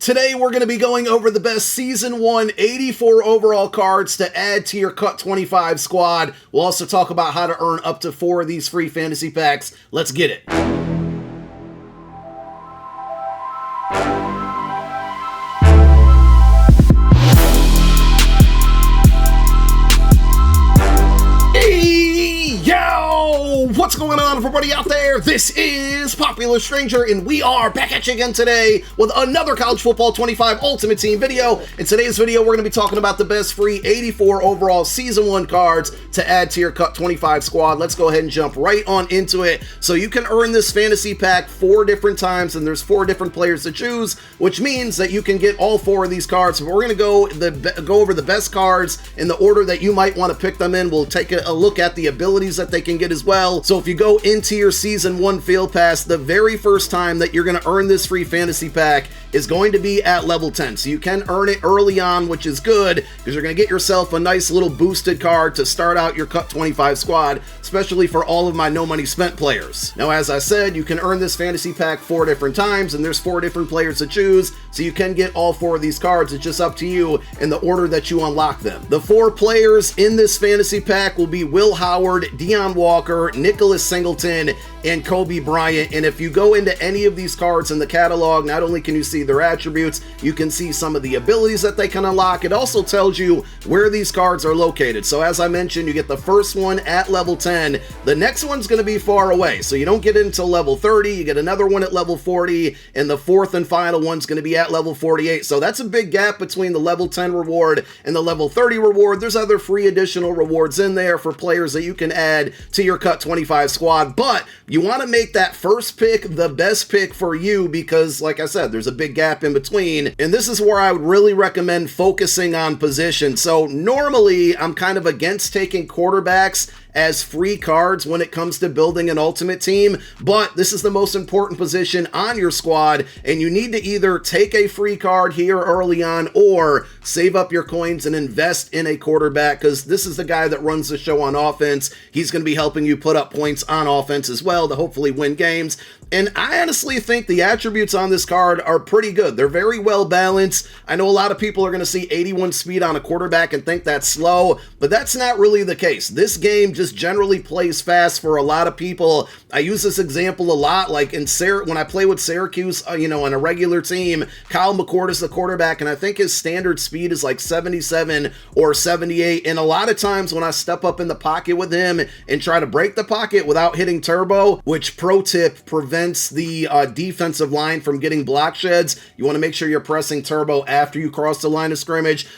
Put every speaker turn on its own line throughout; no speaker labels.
Today we're going to be going over the best Season 1 84 overall cards to add to your Cut 25 squad. We'll also talk about how to earn up to 4 of these free fantasy packs. Let's get it. What's going on, everybody out there? This is Popular Stranger, and we are back at you again today with another College Football 25 Ultimate Team video. In today's video, we're going to be talking about the best free 84 overall Season 1 cards to add to your Cut 25 squad. Let's go ahead and jump right on into it. So you can earn this fantasy pack 4 different times, and there's 4 different players to choose, which means that you can get all 4 of these cards. So we're going to go over the best cards in the order that you might want to pick them in. We'll take a look at the abilities that they can get as well. So if you go into your Season 1 Field Pass, the very first time that you're going to earn this free fantasy pack is going to be at level 10. So you can earn it early on, which is good, because you're going to get yourself a nice little boosted card to start out your Cut 25 squad, especially for all of my no money spent players. Now, as I said, you can earn this fantasy pack 4 different times, and there's 4 different players to choose, so you can get all 4 of these cards. It's just up to you in the order that you unlock them. The 4 players in this fantasy pack will be Will Howard, Deion Walker, Nicholas Singleton, and Kobe Bryant. And if you go into any of these cards in the catalog, not only can you see their attributes, you can see some of the abilities that they can unlock. It also tells you where these cards are located. So as I mentioned, you get the first one at level 10. The next one's going to be far away, so you don't get it until level 30. You get another one at level 40, and the 4th and final one's going to be at level 48. So that's a big gap between the level 10 reward and the level 30 reward. There's other free additional rewards in there for players that you can add to your Cut 25 squad, but you want to make that first pick the best pick for you, because like I said, there's a big gap in between, and this is where I would really recommend focusing on position. So normally I'm kind of against taking quarterbacks as free cards when it comes to building an ultimate team, but this is the most important position on your squad, and you need to either take a free card here early on or save up your coins and invest in a quarterback, because this is the guy that runs the show on offense. He's going to be helping you put up points on offense as well to hopefully win games. And I honestly think the attributes on this card are pretty good. They're very well balanced. I know a lot of people are going to see 81 speed on a quarterback and think that's slow, but that's not really the case. This game just generally plays fast for a lot of people. I use this example a lot, like when I play with Syracuse, on a regular team, Kyle McCord is the quarterback, and I think his standard speed is like 77 or 78. And a lot of times when I step up in the pocket with him and try to break the pocket without hitting turbo, which pro tip prevents the defensive line from getting block sheds. You want to make sure you're pressing turbo after you cross the line of scrimmage.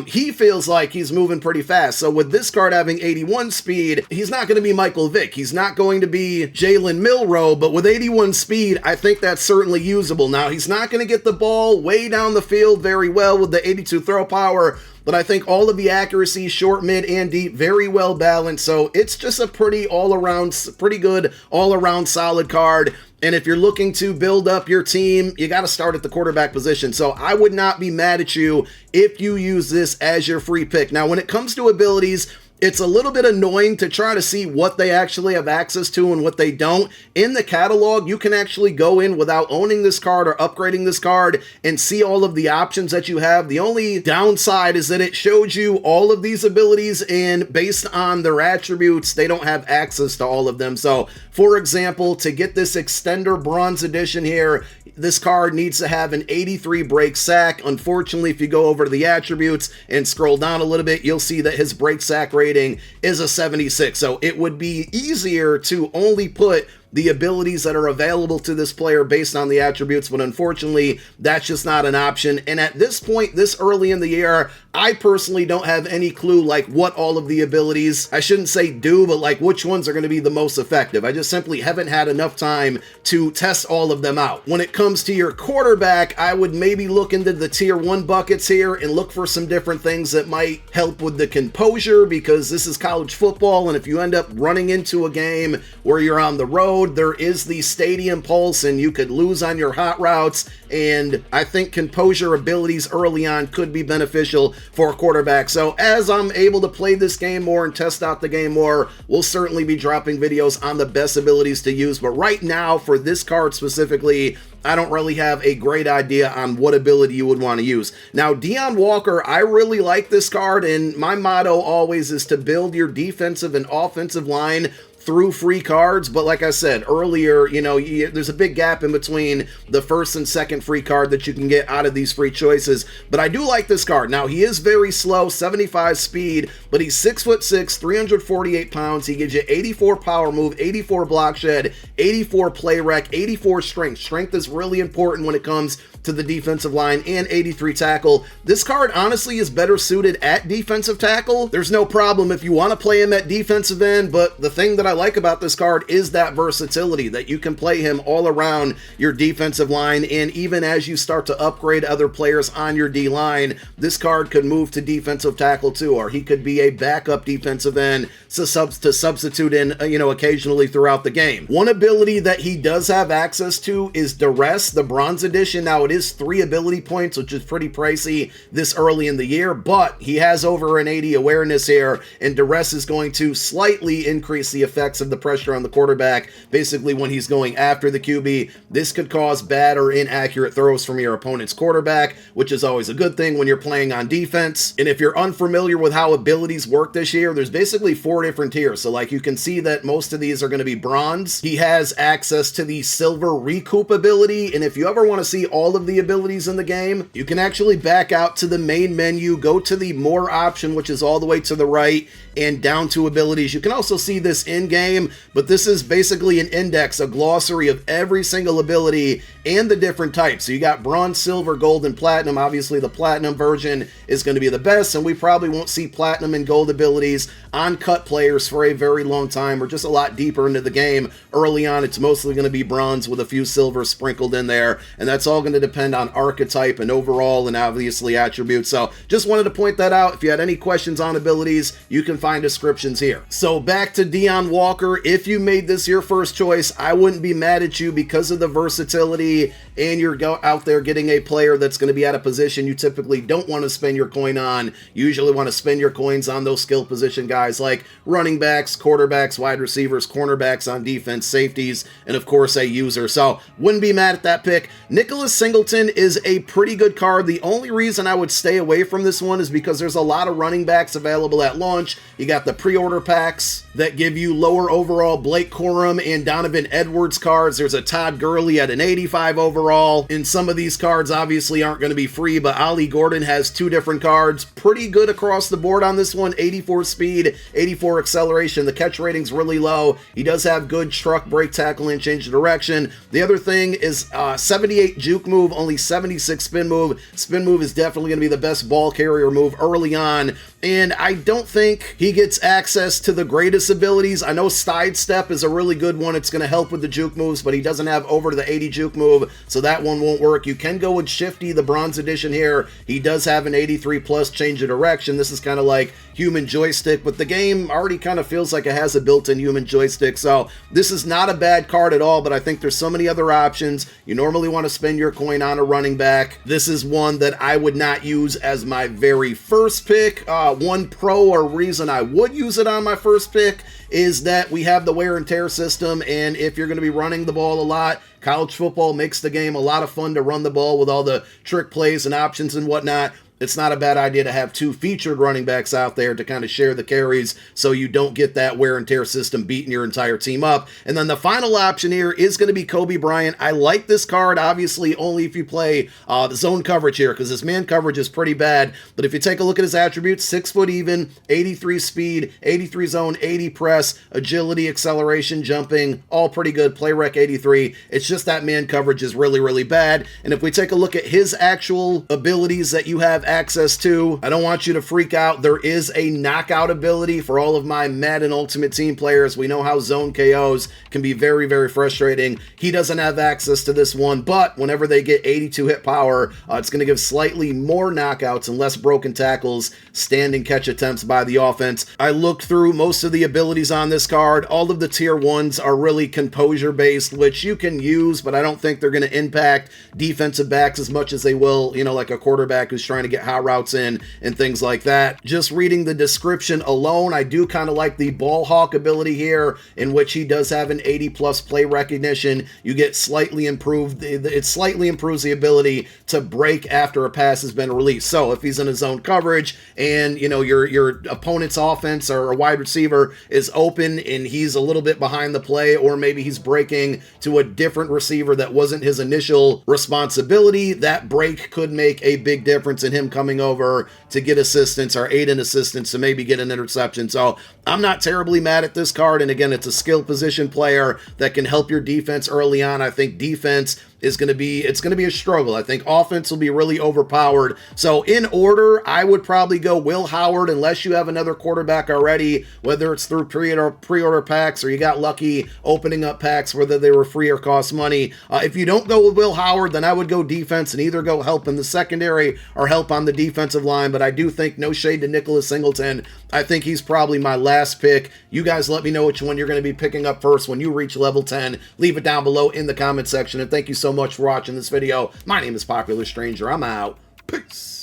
He feels like he's moving pretty fast. So with this card having 81 speed, he's not going to be Michael Vick. He's not going to be Jalen Milroe, but with 81 speed, I think that's certainly usable. Now, he's not going to get the ball way down the field very well with the 82 throw power, but I think all of the accuracy, short, mid, and deep, very well balanced. So it's just a pretty good all-around solid card. And if you're looking to build up your team, you got to start at the quarterback position. So I would not be mad at you if you use this as your free pick. Now, when it comes to abilities, it's a little bit annoying to try to see what they actually have access to and what they don't. In the catalog, you can actually go in without owning this card or upgrading this card and see all of the options that you have. The only downside is that it shows you all of these abilities, and based on their attributes, they don't have access to all of them. So, for example, to get this Extender Bronze Edition here, this card needs to have an 83 break sack. Unfortunately, if you go over to the attributes and scroll down a little bit, you'll see that his break sack rating is a 76. So it would be easier to only put the abilities that are available to this player based on the attributes, but unfortunately, that's just not an option. And at this point, this early in the year, I personally don't have any clue like what all of the abilities, I shouldn't say do, but like which ones are going to be the most effective. I just simply haven't had enough time to test all of them out. When it comes to your quarterback, I would maybe look into the tier 1 buckets here and look for some different things that might help with the composure, because this is college football, and if you end up running into a game where you're on the road, there is the stadium pulse and you could lose on your hot routes, and I think composure abilities early on could be beneficial for a quarterback. So as I'm able to play this game more and test out the game more, we'll certainly be dropping videos on the best abilities to use. But right now, for this card specifically, I don't really have a great idea on what ability you would want to use. Now, Deion Walker, I really like this card, and my motto always is to build your defensive and offensive line through free cards, but like I said earlier, there's a big gap in between the first and second free card that you can get out of these free choices, but I do like this card. Now, he is very slow, 75 speed, but he's 6'6", 348 pounds. He gives you 84 power move, 84 block shed, 84 play rec, 84 strength. Strength is really important when it comes to the defensive line, and 83 tackle. This card honestly is better suited at defensive tackle. There's no problem if you want to play him at defensive end, but the thing that I like about this card is that versatility, that you can play him all around your defensive line, and even as you start to upgrade other players on your D-line, this card could move to defensive tackle too, or he could be a backup defensive end to substitute in, occasionally throughout the game. One ability that he does have access to is Duress, the Bronze Edition. Now, it is 3 ability points, which is pretty pricey this early in the year, but he has over an 80 awareness here, and Duress is going to slightly increase the effects of the pressure on the quarterback, basically when he's going after the QB. This could cause bad or inaccurate throws from your opponent's quarterback, which is always a good thing when you're playing on defense. And if you're unfamiliar with how abilities work this year, there's basically 4 different tiers. So like you can see that most of these are going to be bronze. He has access to the silver recoup ability, and if you ever want to see all of the abilities in the game, you can actually back out to the main menu, go to the more option, which is all the way to the right, and down to abilities. You can also see this in game, but this is basically an index, a glossary of every single ability and the different types. So you got bronze, silver, gold, and platinum. Obviously the platinum version is going to be the best, and we probably won't see platinum and gold abilities on cut players for a very long time, or just a lot deeper into the game. Early on, it's mostly going to be bronze with a few silvers sprinkled in there, and that's all going to depend on archetype and overall and obviously attributes. So just wanted to point that out. If you had any questions on abilities, you can find descriptions here. So back to Deion Walker. If you made this your first choice, I wouldn't be mad at you because of the versatility, and you're out there getting a player that's going to be at a position you typically don't want to spend your coin on. You usually want to spend your coins on those skill position guys like running backs, quarterbacks, wide receivers, cornerbacks on defense, safeties, and of course a user. So wouldn't be mad at that pick. Nicholas Singleton is a pretty good card. The only reason I would stay away from this one is because there's a lot of running backs available at launch. You got the pre-order packs that give you lower overall Blake Corum and Donovan Edwards cards. There's a Todd Gurley at an 85 overall. And some of these cards obviously aren't going to be free, but Ollie Gordon has 2 different cards. Pretty good across the board on this one. 84 speed, 84 acceleration. The catch rating's really low. He does have good truck, break, tackle, and change of direction. The other thing is 78 juke move, only 76 spin move. Spin move is definitely going to be the best ball carrier move early on, and I don't think he gets access to the greatest abilities. I know Sidestep is a really good one. It's going to help with the juke moves, but he doesn't have over to the 80 juke move, so that one won't work. You can go with Shifty, the bronze edition here. He does have an 83 plus change of direction. This is kind of like human joystick, but the game already kind of feels like it has a built-in human joystick, so this is not a bad card at all, but I think there's so many other options. You normally want to spend your coin on a running back. This is one that I would not use as my very first pick. One pro or reason I would use it on my first pick is that we have the wear and tear system, and if you're going to be running the ball a lot, college football makes the game a lot of fun to run the ball with all the trick plays and options and whatnot. It's not a bad idea to have 2 featured running backs out there to kind of share the carries so you don't get that wear and tear system beating your entire team up. And then the final option here is going to be Kobe Bryant. I like this card, obviously, only if you play the zone coverage here, because his man coverage is pretty bad. But if you take a look at his attributes, 6 foot even, 83 speed, 83 zone, 80 press, agility, acceleration, jumping, all pretty good. Play rec 83. It's just that man coverage is really, really bad. And if we take a look at his actual abilities that you have access to, I don't want you to freak out. There is a knockout ability for all of my Madden Ultimate Team players. We know how zone KOs can be very, very frustrating. He doesn't have access to this one, but whenever they get 82 hit power, it's going to give slightly more knockouts and less broken tackles, standing catch attempts by the offense. I looked through most of the abilities on this card. All of the tier 1s are really composure based, which you can use, but I don't think they're going to impact defensive backs as much as they will, like a quarterback who's trying to get hot routes in and things like that. Just reading the description alone, I do kind of like the ball hawk ability here, in which he does have an 80+ play recognition. You get slightly improved, it slightly improves the ability to break after a pass has been released. So if he's in a zone coverage and, you know, your opponent's offense or a wide receiver is open and he's a little bit behind the play, or maybe he's breaking to a different receiver that wasn't his initial responsibility, that break could make a big difference in him coming over to get assistance or aid in assistance to maybe get an interception. So I'm not terribly mad at this card. And again, it's a skill position player that can help your defense early on. I think defense is going to be a struggle. I think offense will be really overpowered. So in order, I would probably go Will Howard, unless you have another quarterback already, whether it's through pre-order packs or you got lucky opening up packs, whether they were free or cost money. If you don't go with Will Howard, then I would go defense and either go help in the secondary or help on the defensive line. But I do think, no shade to Nicholas Singleton, I think he's probably my last pick. You guys let me know which one you're going to be picking up first when you reach level 10. Leave it down below in the comment section. And thank you so much for watching this video. My name is Popular Stranger. I'm out. Peace.